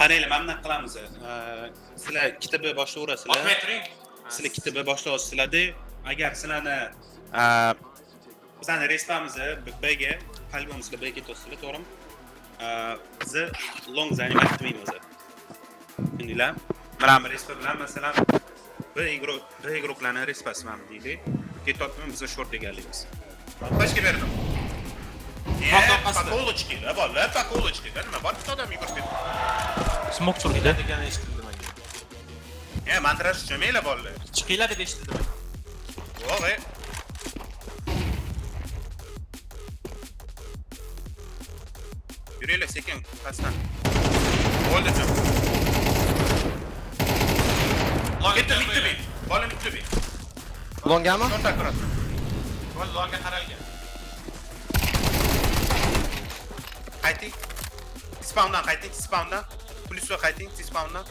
Qaranglar, mana bunaqa qilamiz. Sizlar kitobi boshlayverasizlar. Otmay turing. Sizlar kitobi boshlayapsizlar-da, agar sizlarni bizani respamiz Bga, qalbim sizlar Bga ketyapsizlar, to'g'rimi? Biz long zanimat qilmaymiz. Tushundinglar? Mana respa bilan masalan bir igroklarni respasi mana deylik. Ketyaptimi biz short egallaymiz. Qo'shga berdim. Pakolochki, bolalar, pakolochki. Nima bor bitta odam yugurib ketdi. Smok turdi. Degani eshitildi menga. Mantrash cho'manglar bolalar. Chiqinglar deb eshitildi menga. Yo'q. Yuraylar sekin, pastdan. Bo'ldi jo'm. Ketdi bitti. Bola bitti. Longami? To'rtta kurat. Voy, longa qaralgan. Qayting. Spawndan qayting, spawndan. Plusga qayting, spawndan.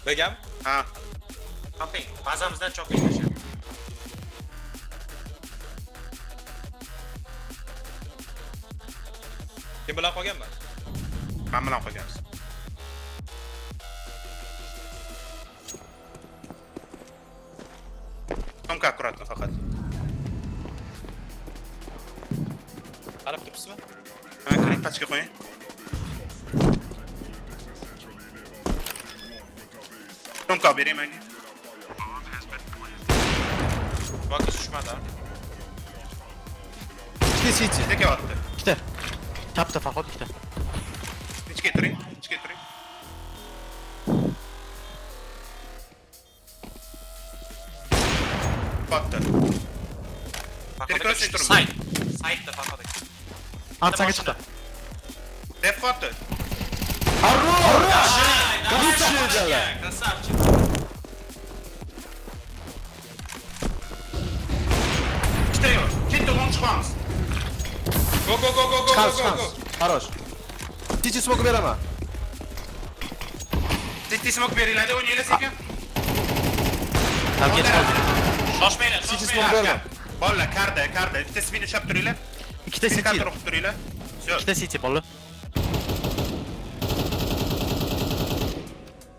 Begam? Ha. Kamping, bazamizdan cho'p ishlashadi. Kim bilan qolganman? Men bilan qolgansiz. Tomka kuratni faqat. Qarab turibsizmi? Ha, kiring pachka qo'ying. Tomka bering menga. Vaqt tushmadi. İkide CT. Ikkita kelyapti. İkide. Tapta faqat ikkide. Ichga turing, ichga turing. Patdi. Terkos turibdi. Saytda faqat. Ansaga chiqdi. Def qotdi. Красавчик. Ikkita yo'q. Ketdi, long chiqamiz. Go. Chiqamiz. Хорош. CT smoke beraman. Titi smoke beringlar, o'ynanglar sekin. Tam kech qoldi. Shoshmanglar, CT smoke beraman. Bolalar, karda. Bitta spin ushlab turinglar. Ikkide Spin CT. kontrol qilib turinglar. Ikkide CT bola.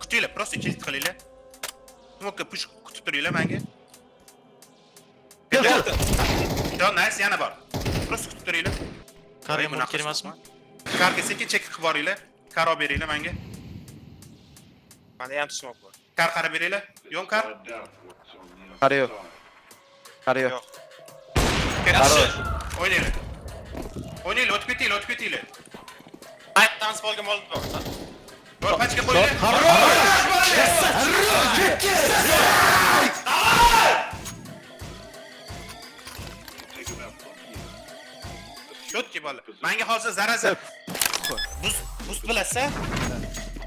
Kutinglar, просто chilt qilinglar. Smoke push kutib turinglar menga. Yo, nice, yana bor. Просто kutib turinglar. Qarang buni kelmasmi? Karga sekin chek qilib boringlar. Karo beringlar menga. Menda ham smoke bor. Kar qarab beringlar. Yo'q kar. Qari yo'q. Qari yo'q. Yaxshi. O'ynanglar. O'ynanglar, o'tib ketinglar. Aytdan spolga bo'ldi bor. Bor, pachka qo'yinglar. Shotki bola. Menga hozir zarazat. Buz bilasa?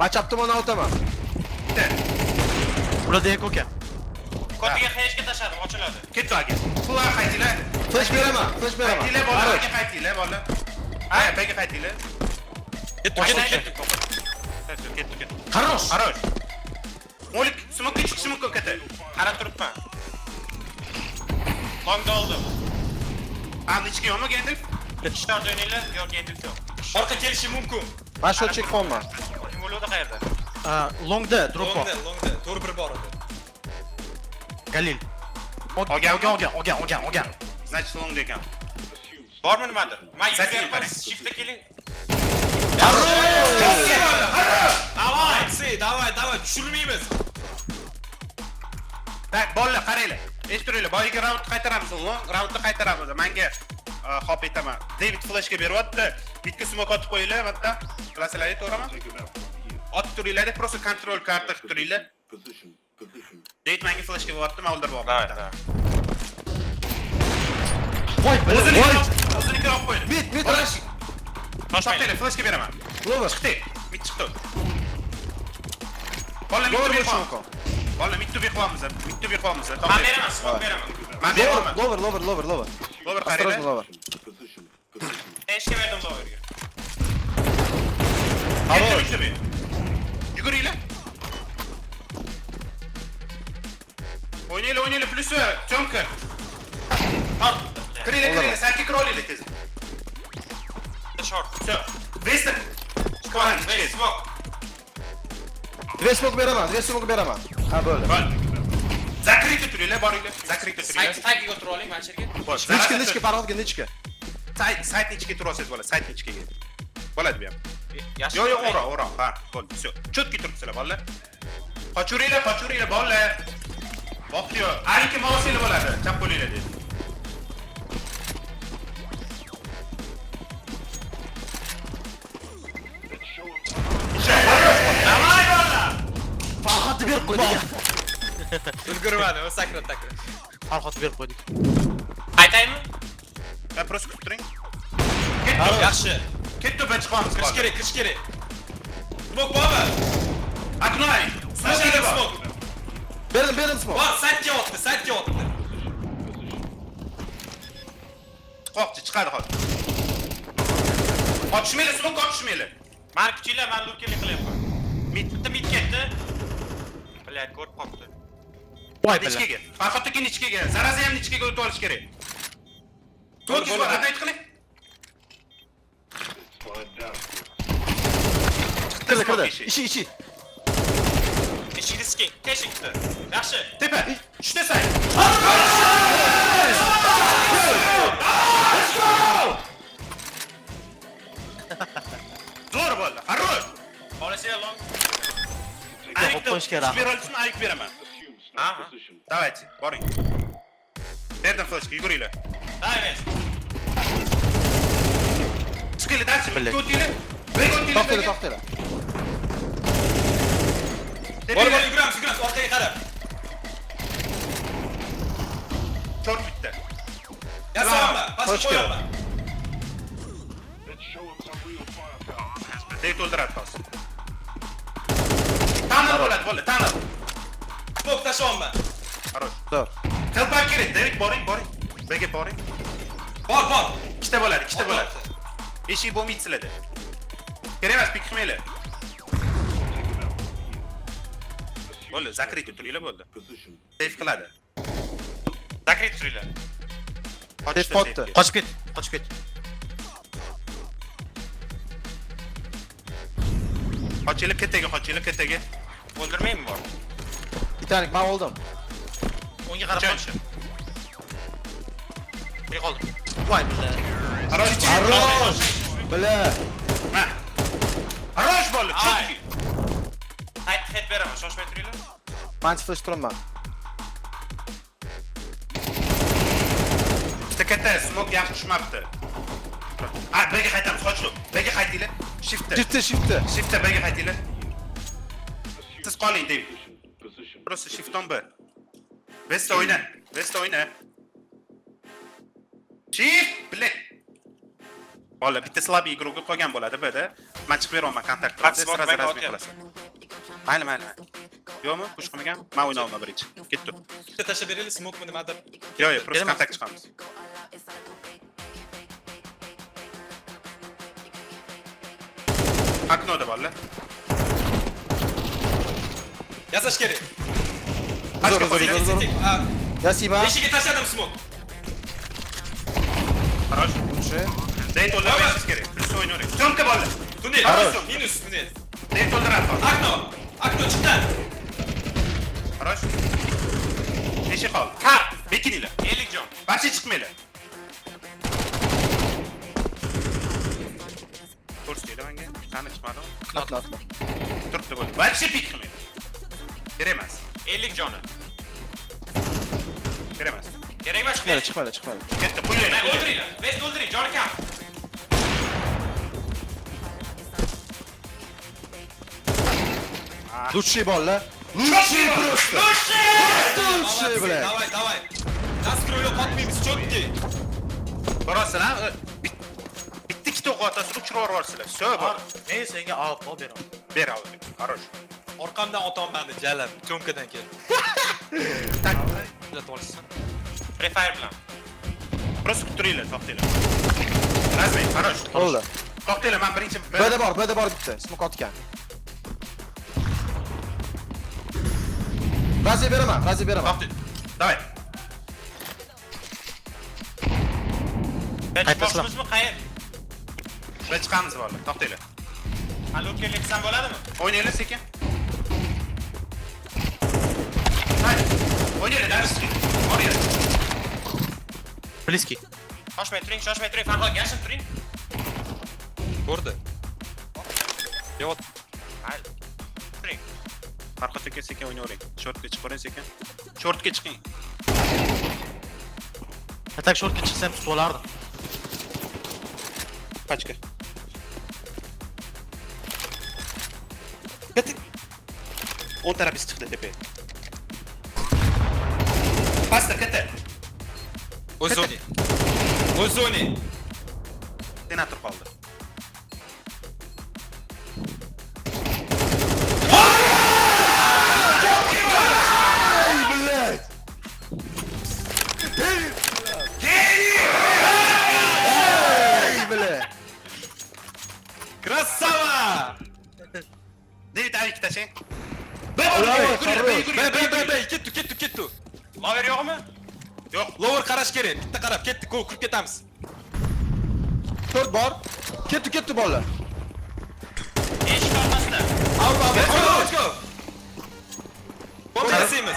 Bachaptim ona o'taman. Burada eko aka. Kotiga xayishga tashladim, ochiladi. Ketdi aka. Fular qaytinglar. Flash beraman. Qaytinglar bolalarga qaytinglar bola. Ha, bega qaytinglar. Ketdi. Ketdi. Хорош. Molik smoke chiqishi mumkin kata. Qarab turibman. Longda oldim. Ani ichga yo'qmi? Short o'ynanglar, yo'q endi yo'q. Orqa kelishi mumkin. Ben shot checkpointman. Kim bo'ladi qayerda? Longda drop bor. Longda. To'g'ri bir bor edi. Galil. Olgan. Значит, long ekan. Bormi nimadir? Men Sakin yurayapman, qarang. shiftga keling. Давай, tushirmaymiz. Tak, bolalar qaranglar. Eshituringlar, boyiga round qaytaramiz, long roundni qaytaramiz. Menga hop aytaman. David flashga beryapti. Bitta smoke otib qo'yinglar, bitta. Bilasizlar, to'g'rimi? Otib turinglar, просто control karta qilib turinglar. David menga flashga beryapti, men o'ldirib oldim. Voy, O'zini olib qo'ydi. Mid rush. Toshmaylar, flashga beraman. Lower. Chiqdi. Mid chiqdi. Bola mittu bexwamiz. Men beraman, smoke beraman. Men beraman. Lower. Lower Осторожно, qaranglar. lower. Xayishga berdim lowerga. Ketdi. Yuguringlar. O'ynaylar, plyusi, Tomka. Kiringlar, sakki kirolinglar tez. Short. Все. Вестер. Скоран, Smoke. Dve smoke beraman. Ha bo'ldi. Bo'l. Zakrikka turinglar, boringlar. Zakrikka turinglar. Saytga o'tirib oling, mana shu yerga. Bo'l. Nechka Farhodga nechka? Saytni ichiga turasiz, bola, saytni ichiga. Bo'ladi bu ham. Yaxshi. Yo, o'ra. Ha, bo'ldi. Всё. Chotki turibsizlar, bolalar. Qochuringlar, bolalar. Vaqtiyo. Ariki mavsili bo'ladi. Chap bo'linglar dedi. Davay bolalar. Farhodni berib qo'ydik. Ulgurmadi, o sakrab. Farhodni berib qo'ydik. Qaytaymi? Ha, просто kutib turing. Yaxshi. Ketdi ben chiqamiz. Kirish kerak. Smoke bormi? Aknoy. Smoke smoke. Berdim smoke. Bor, saytga o'tdi. Qo'qchi chiqadi hozir. Qochishmaylar, smoke qochishmaylar. Meni kuchinglar, men lukkelik qilyapman. Mid ketdi. Bilat, ko'rib qopti. Voy Ichkiga. Farhodniki ichkiga. Zarazi ham ichkiga o'tib olish kerak. To'rt kishi bor, harakat qiling. Kirdi. Ishi. Eshikni siking, teshikni. Yaxshi. Tepa. Tushda say. Zo'r bo'ldi. Haroz. Olasiga long. qo'yish kerak. Berolishni ayib beraman. Aha. Давайте, boring. Berdim flashka, yuguringlar. Давай. Chiqinglar, dachchi. Bilay. O'tinglar. To'xtanglar. Bor, yuguramiz, orqaga qarab. Chort bitta. Yasamanmi? Pastga qo'yaman. Deyt o'ldiradi hozir. Tanil bo'ladi, bola, tanil. Smoke tashlamayman. Haroz. Zo'r. Telpak kerak, Derek, boring. Bega boring. Bor. Ikkita bo'ladi. Eshik bo'lmaydi sizlarda. Kerak emas, pik qilmanglar. Bo'ldi, Zakrikka turinglar bo'ldi. Save qiladi. Zakrit turinglar. Qochdi. Qochib ket. Qochinglar, ketaga. O'ldirmaymi bor? Titanik men oldim. Unga qarab Chon. qoch. Bir qoldim. Voy billahi. Haroz. Bila. Ha. Haroz bo'ldi, chotki. Hit beraman, shoshmay turinglar. Men flash turaman. Katta smoke yaxshi tushmabdi. Bega qaytamiz, qochib. Bega qaytinglar. Shiftda bega qaytinglar. Siz qoling, deb. Просто shift on B. Vesta o'yna. Shift, bilay. Bola, bitta slab игрокga qolgan bo'ladi B-da. Men chiqib beraman kontakt qilib, sразу razmin qilasan. Mayli. Yo'qmi? Push qilmagan? Men o'yna olma birinchi. Ketdi. Bitta tashlab beraylik, smoke nimadir. Yo'q, просто kontakt chiqamiz. Aknoda bolalar. Yasash kerak. Zo'r. Yasima. Eshikka tashladim smoke. Haroz. Deyt o'ldirasiz kerak. Plus o'ynaylik. Syomka bolalar. Tunel. Haroz. Minus tunel. Deyt o'ldiradi. Akno chiqdi. Haroz. Eshik qol. Ha, bekininglar. 50 jon. Barcha chiqmanglar. Ko'rsatinglar menga. Qani chiqmadimi? Atla. Turibdi bo'ldi. Barcha pik qilmanglar. Kerak emas. 50 joni. Kerak emas. Kerak emas. Chiqmaydi. Ketdi, qo'yinglar. O'ldiringlar. Vest o'ldiring, joni kam. Lutshi bolalar. Lutshi просто. Lutshi bilan. Давай. Nastro'yo qotmaymiz, chotki. Borasizlar, bitta ikkita o'q otasiz uchirib yuborsizlar. Всё, bor. Men senga olib beraman. Ber olib. Haroz. Orqamdan otamanni jalab, cho'mkadan keldi. Tak. Bilat olsin. Prefire bilan. Просто turinglar, to'xtanglar. Razmin, Haroz. Bo'ldi. To'xtanglar, men birinchi Bada bor bitta. Smoke otgan. Razi beraman. To'xtang. Давай. Qaytmoqchimizmi, qayer? Biz chiqamiz bolalar, to'xtanglar. Aloklik qilsam bo'ladimi? O'ynanglar sekin. O'ynaylar, dars. Oraya. Bliski. Shoshmay turing, Farhod yashin turing. Ko'rdi. Yo'q. Mayli. Turing. Farhod aka sekin o'ynayvering. Shortga chiqaring sekin. Shortga chiqing. Atak shortga chiqsam tutib olardim. Pachka. Keting. 10 tarafis chiqdi tepaga. Pasta kete. O'zoni. Senator qoldi. Krasava! Ne tabii ki taşın. Ketdi. Lover yo'qmi? Yo'q. Lower qarash kerak. Bitta qarab ketdi, kirib ketamiz. 4 bor. Ketdi bolalar. Eshik orqasida. Let's go. Bomba yasaymiz.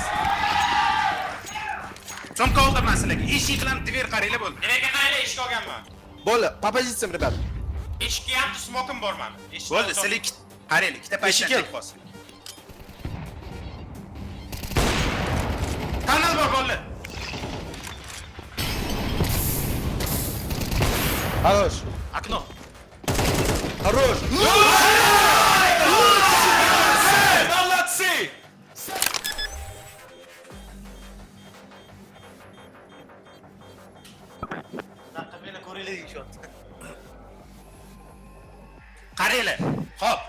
Sumka oldirman sizlarga. Eshik bilan dver qaranglar bo'ldi. Nimaga qaraylar eshik olganman? Bola, по позициям, ребят. Eshikka ham smokim bor mani. Bo'ldi, sizlar qaranglar, ikkita paytdan tek qolsin. Kanal bor bo'ldi. Хорош. Окно. Хорош. Молодцы! Meni ko'ringlar shot. Qaranglar. Xo'p.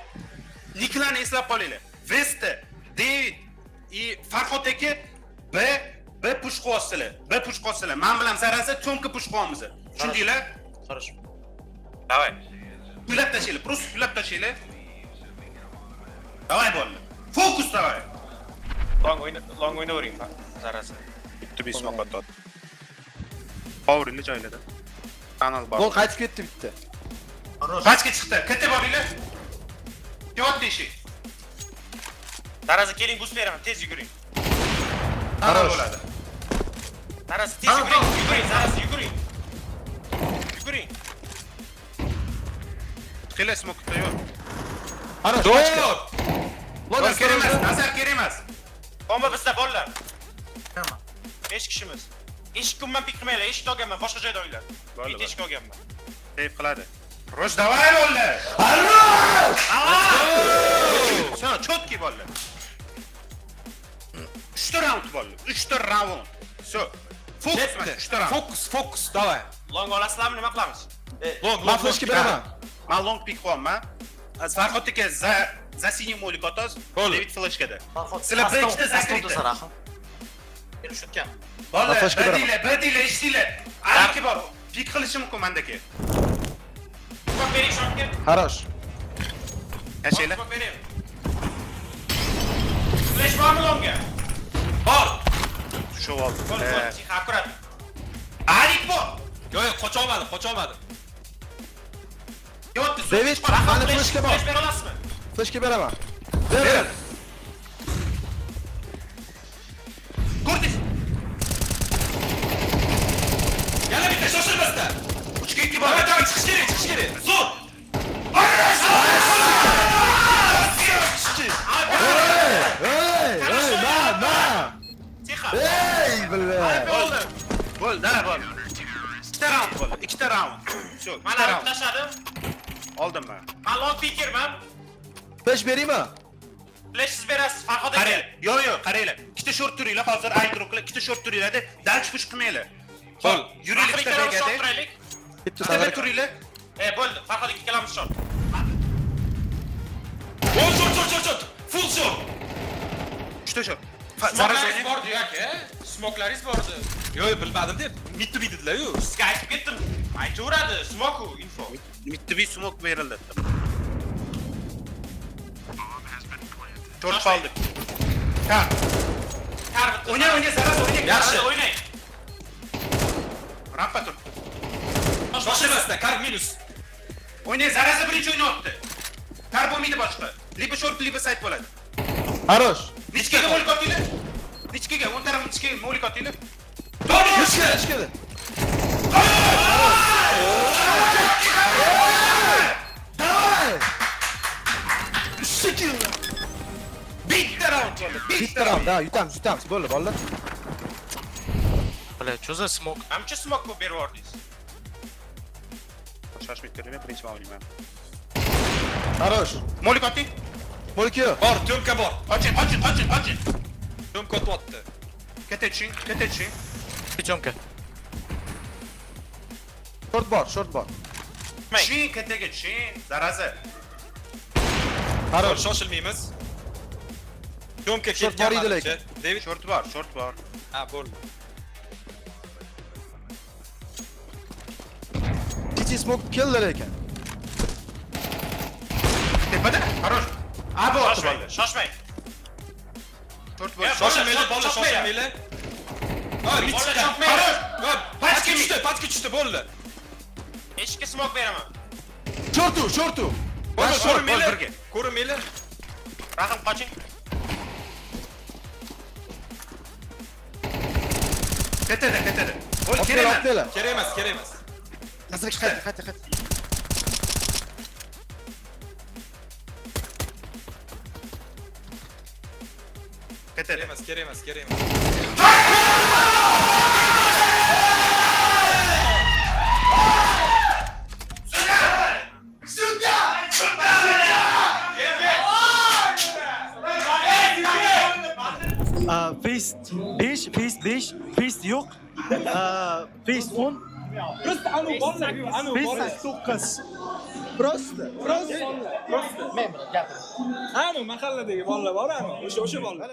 Niklarni eslab qolinglar. Vesta, David и Farhod aka B push qilyapsizlar. Men bilan Zaraza Tomka push qilyapmiz. Tushundinglar? Хорошо. Давай. Kuylab tashlaylar, просто kuylab tashlaylar. Давай bo'ldi. Fokus давай. Long o'ynavering, zarasi. Bitta bismoq otdi. Power'ni joyladi. Kanal bor. Gol qaytib ketdi bitta. Pachka chiqdi. Katta boringlar. Yot eshik. Zarasi keling, boost beraman, tez yuguring. Kanal bo'ladi. Zarasi tez yuguring, zarasi yuguring. Yuguring. Qila smoke yo'q. Хорош. Gol kerak emas, nazar kerak emas. Bomba bizda bolalar. 5 kishimiz. Eshikni umuman pik qilmanglar, eshikni olganman, boshqa joyda o'yinglar. Bitta eshik olganman. Save qiladi. Rosh davay bo'ldi. Все, четкий bo'ldi. 3 raund bo'ldi. 3 raund. Все. Fokus, 3 raund. Fokus, давай. Long olasizlarmi, nima qilamiz? Men flashga beraman. Men long pick qilyapman. Farhod aka za синим molik otoz, David flashkada. Sizlar bir ikkita zakrikda. Kelishgan. Bo'ldi, flashka beraman. badiylar, eshitinglar. Alki bor. Pick qilishi mumkin mendagi. Smoke bering shotga. Хорош. Yashaylar. Smoke bering. Flash bormi longga? Bor. Shu oldi. Bo'ldi, akkurat. Alik bor. Yo'q, qocha olmadi. Yotdi. David, mani flashga bor. Flash bera olasizmi? Flashga beraman. Ber. Ko'rdingiz? Yana bitta shoshilmasdan. 3-2 bor. Chiqish kerak. Zo'r. Na. Tixa. Ey, bля. Bo'ldi. 2 raund bo'ldi. 2 raund. Shu, 2 Mana raund. flashadi. Oldim men. Men long pickerman. Flash beraymi? Flash siz berasiz, Farhod aka. Qaranglar. Yo'q, qaranglar. Ikkita short turinglar, hozir aytroqlar, ikkita short turinglar-da, dalch push qilmanglar. Xo'p, yuraylik Bitta shot tepagada. turaylik. Bitta Tepa tavara. turinglar. Bo'ldi, Farhod aka kelamiz shot. Shot. Full shot. Ikkita short. Smoklaringiz bordi yoki? Smoklaringiz bordi. Yo'q, bilmadim deb. Mittu dedilar-yu. Sizga aytib ketdim. Aytaveradi, smoku info. Mittibi smoke berildi. Short qoldi. Ha. O'ynay, zaraz o'ynay. Yaxshi. O'ynay. Rampa tur. Shoshilmasdan, kar minus. O'ynay, zaraz birinchi o'ynayapti. Tar bo'lmaydi boshqa. Liba short, liba side bo'ladi. Хорош. Nechkaga bo'lib qo'yinglar? ichkiga, o'ng tarafni ichkiga molik otinglar. Ichkada. Давай! Shikil. Bitta round bo'ldi. Bitta round, da, yutamiz. Bo'ldi, bolalar. Bля, что за смог? Hamcha smoke bo'lib berib yordingiz. Shoshmay ko'raman, birinchi o'ynamayman. Хорош. Molik oting. Molki. Bor, to'mka bor. Oching. To'mka o'tyapti. Keta tushing. Пятерка. Short bor. Tushing, ketaga tushing. Zaraza. Хорош. Shoshilmaymiz. To'mka Short ketgan bor edi manimcha. lekin. David. Short bor. Ha, bo'ldi. Kichik smoke keldi lekin. Tepada. Хорош. Abi shoshmang. Short bor. Shoshilmaylar, bola shoshilmaylar. Ha, bitta. shoshmaylar. Pastga tushdi, bo'ldi. Eshikka smoke beraman. Shortu. Bo'ldi, ko'rinmaylar. Ko'rinmaylar. Rahim qoching. Ketada. Bo'l, kerak. Kerak emas. Kerak emas. Hozir qayt. Ketada. Kerak emas. Face 5 yok. Face 10. Просто оно больно, Face 9. Просто. Ano mahalladagi bolalar bor, o'sha bolalar.